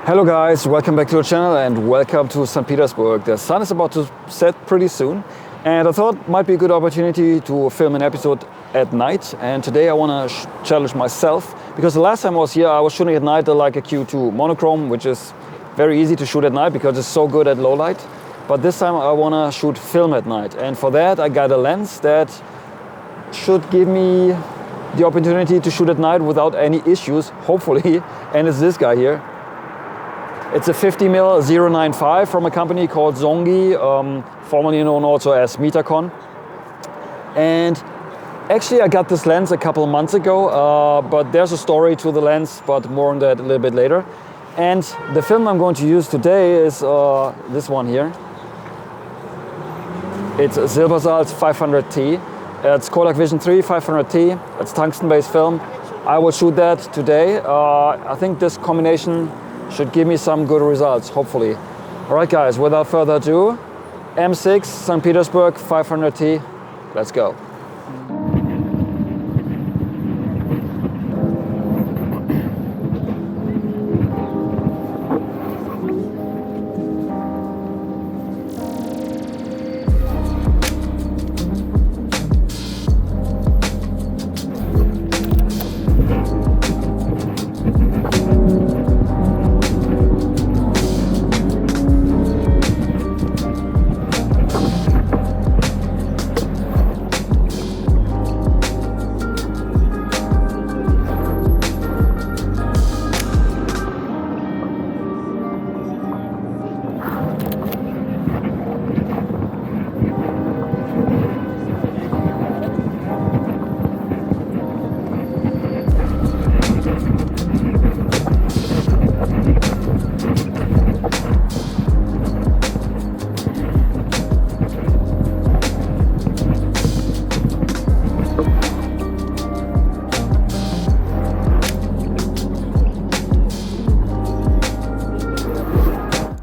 Hello guys, welcome back to the channel and welcome to St. Petersburg. The sun is about to set pretty soon and I thought it might be a good opportunity to film an episode at night, and today I want to challenge myself because the last time I was here I was shooting at night like a Q2 monochrome, which is very easy to shoot at night because it's so good at low light. But this time I want to shoot film at night, and for that I got a lens that should give me the opportunity to shoot at night without any issues, hopefully, and it's this guy here. It's a 50mm 095 from a company called Zongi, formerly known also as Metacon. And actually I got this lens a couple of months ago, but there's a story to the lens, but more on that a little bit later. And the film I'm going to use today is this one here. It's Silbersalt 500T. It's Kodak Vision 3 500T. It's tungsten-based film. I will shoot that today. I think this combination should give me some good results, hopefully. All right, guys, without further ado, M6 St. Petersburg 500T. Let's go.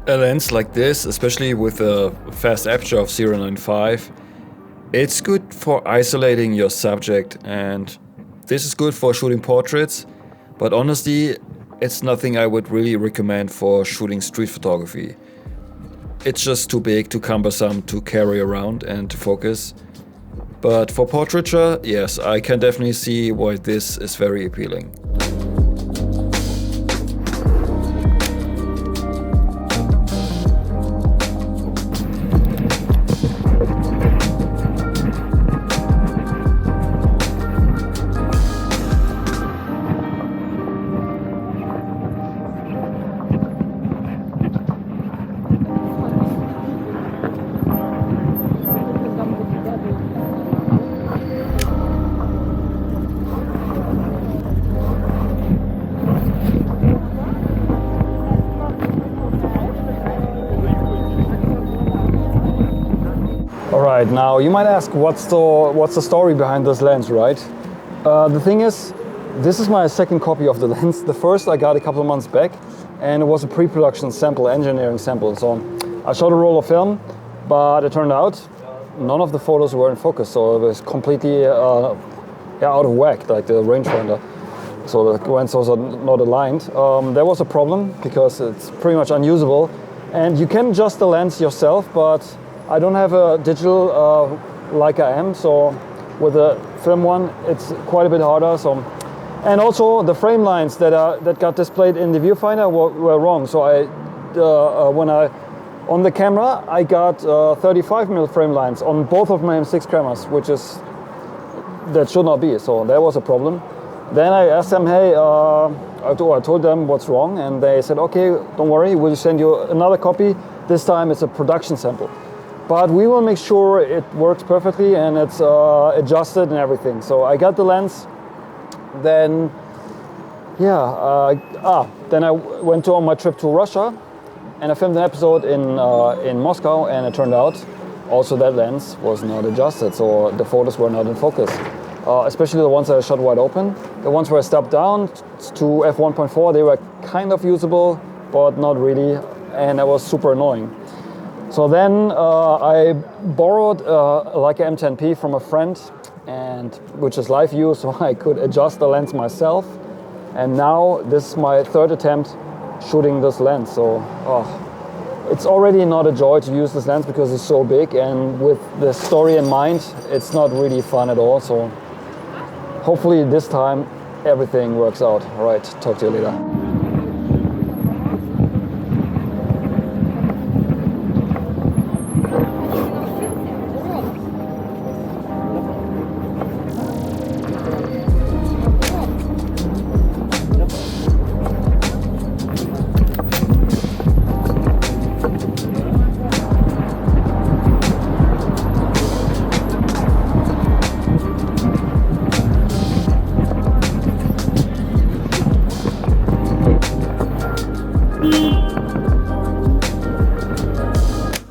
A lens like this, especially with a fast aperture of 0.95, it's good for isolating your subject, and this is good for shooting portraits, but honestly it's nothing I would really recommend for shooting street photography. It's just too big, too cumbersome to carry around and to focus. But for portraiture, yes, I can definitely see why this is very appealing. Alright, now you might ask what's the story behind this lens, right? The thing is, this is my second copy of the lens. The first I got a couple of months back, and it was a pre-production sample, engineering sample. So I shot a roll of film, but it turned out none of the photos were in focus, so it was completely out of whack, like the rangefinder. So the lenses are not aligned. There was a problem because it's pretty much unusable, and you can adjust the lens yourself, but I don't have a digital Leica M, so with a film one it's quite a bit harder. So, and also the frame lines that got displayed in the viewfinder were wrong. So on the camera I got 35mm frame lines on both of my M6 cameras, that should not be. So there was a problem. Then I asked them, hey, I told them what's wrong, and they said, okay, don't worry, we'll send you another copy. This time it's a production sample. But we will make sure it works perfectly and it's adjusted and everything. So I got the lens. Then, then I went on my trip to Russia, and I filmed an episode in Moscow, and it turned out also that lens was not adjusted, so the photos were not in focus. Especially the ones that I shot wide open. The ones where I stepped down to f1.4, they were kind of usable, but not really, and that was super annoying. So then I borrowed a Leica M10P from a friend, and which is live view, so I could adjust the lens myself. And now this is my third attempt shooting this lens. So it's already not a joy to use this lens because it's so big, and with the story in mind, it's not really fun at all. So hopefully this time everything works out. All right, talk to you later.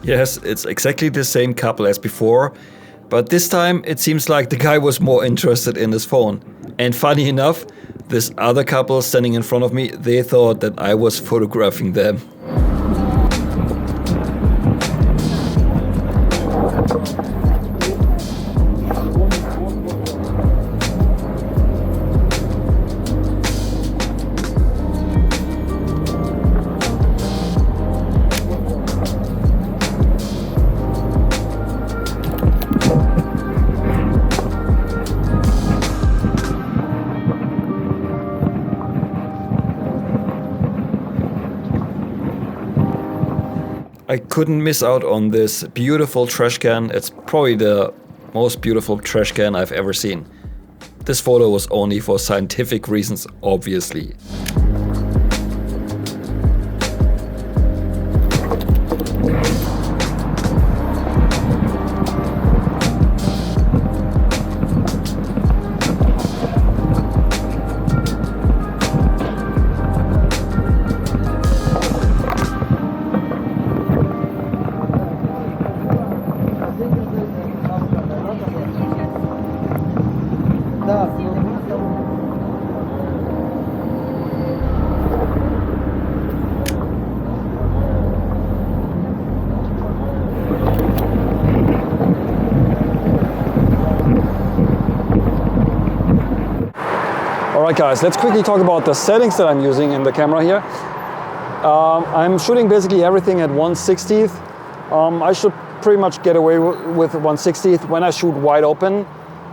Yes, it's exactly the same couple as before, but this time it seems like the guy was more interested in his phone. And funny enough, this other couple standing in front of me, they thought that I was photographing them. I couldn't miss out on this beautiful trash can. It's probably the most beautiful trash can I've ever seen. This photo was only for scientific reasons, obviously. Alright guys, let's quickly talk about the settings that I'm using in the camera here. I'm shooting basically everything at 1/60th. I should pretty much get away with 1/60th when I shoot wide open,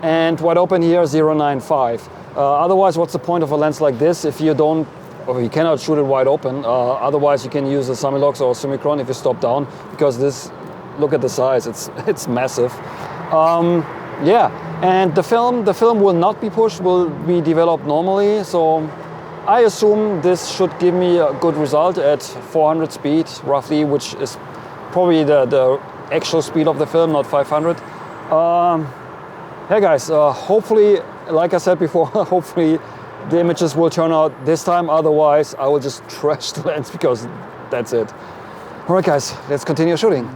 and wide open here 0.95. Otherwise, what's the point of a lens like this if you don't, or you cannot shoot it wide open? Otherwise, you can use a Summilux or a Summicron if you stop down, because this, look at the size, it's massive. Yeah, and the film will not be pushed, will be developed normally. So I assume this should give me a good result at 400 speed, roughly, which is probably the actual speed of the film, not 500. Hey guys, hopefully, like I said before, hopefully the images will turn out this time. Otherwise, I will just trash the lens because that's it. All right guys, let's continue shooting.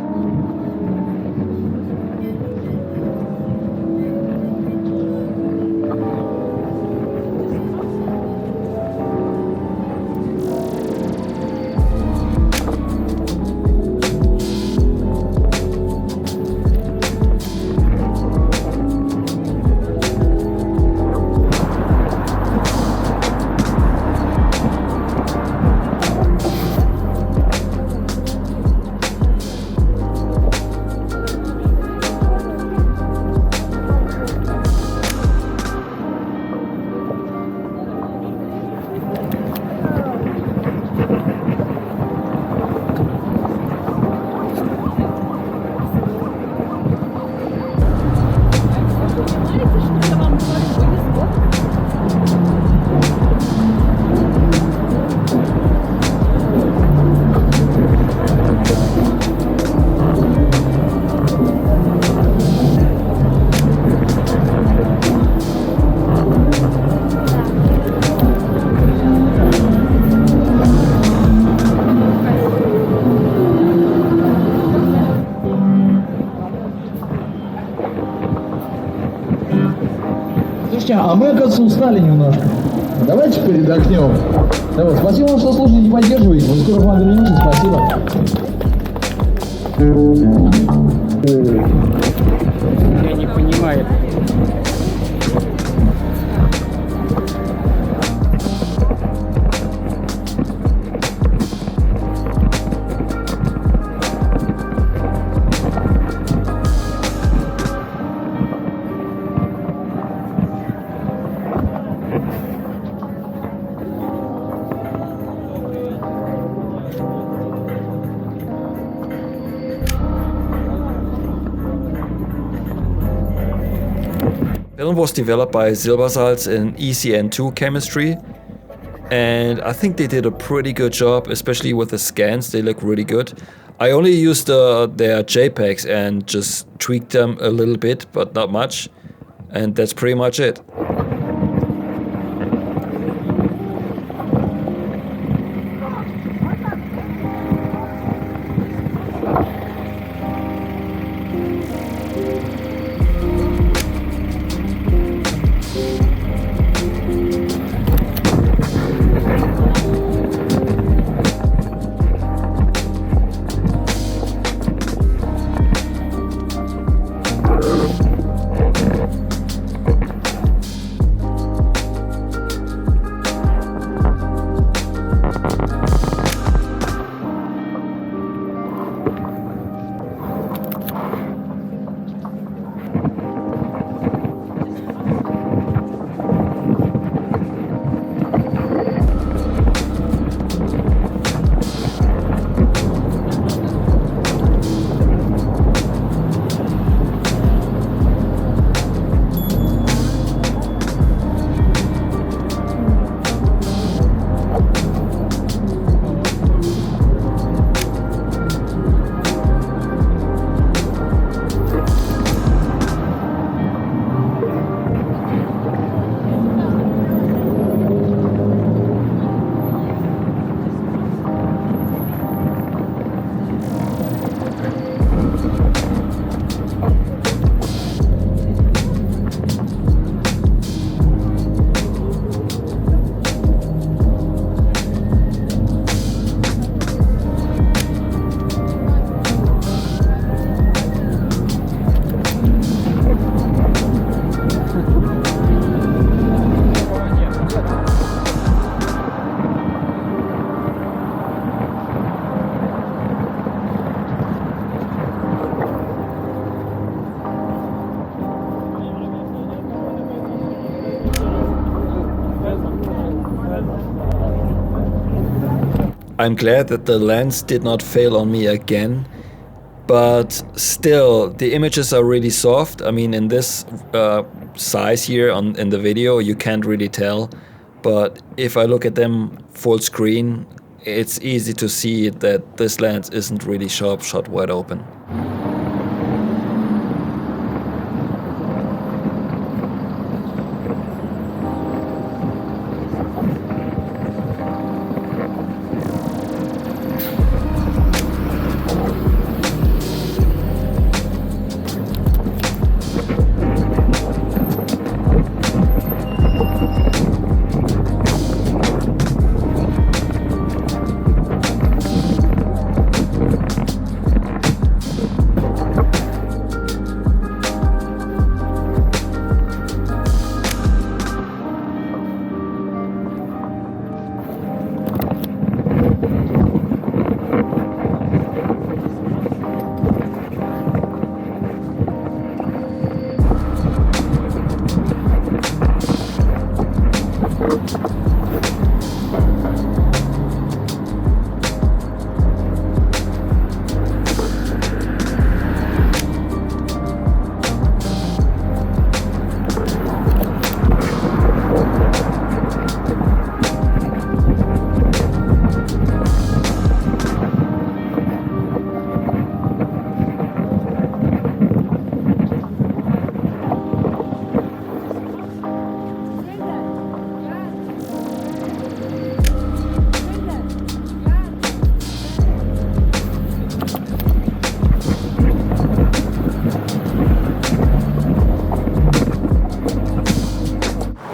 Слушайте, а мы, оказывается, устали немножко. Давайте передохнем. Да вот, спасибо вам, что слушали, не поддерживаете. Вот скоро вам вернемся, спасибо. Я не понимаю. one was developed by Silbersalz in ECN2 chemistry, and I think they did a pretty good job, especially with the scans. They look really good. I only used their JPEGs and just tweaked them a little bit, but not much, and that's pretty much it. I'm glad that the lens did not fail on me again, but still the images are really soft. I mean, in this size here in the video you can't really tell, but if I look at them full screen, it's easy to see that this lens isn't really sharp shot wide open.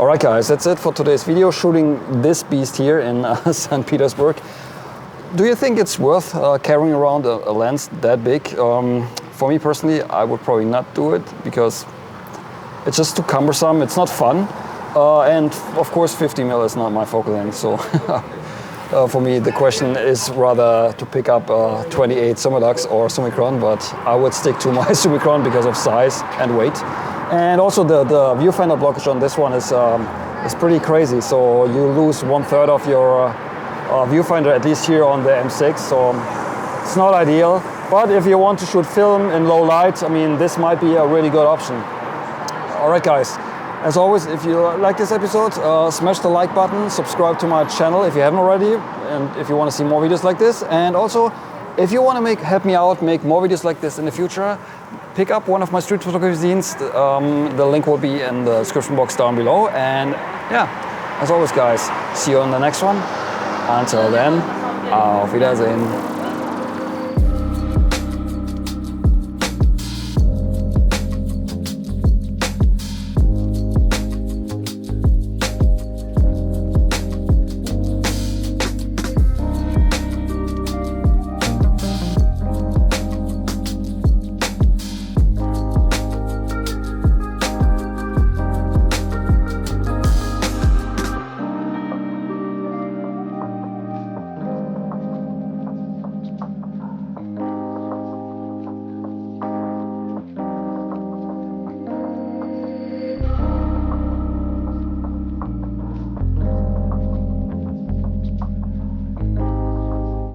Alright guys, that's it for today's video, shooting this beast here in St. Petersburg. Do you think it's worth carrying around a lens that big? For me personally, I would probably not do it because it's just too cumbersome, it's not fun. And of course 50mm is not my focal length, so for me the question is rather to pick up 28 Summilux or Summicron, but I would stick to my Summicron because of size and weight. And also the viewfinder blockage on this one is pretty crazy, so you lose 1/3 of your viewfinder, at least here on the M6, so it's not ideal. But if you want to shoot film in low light, I mean, this might be a really good option. Alright guys, As always, if you like this episode, smash the like button, subscribe to my channel if you haven't already, and if you want to see more videos like this. And also, if you want to help me out, make more videos like this in the future, pick up one of my street photography zines. The link will be in the description box down below. And yeah, as always, guys, see you on the next one. Until then, auf Wiedersehen.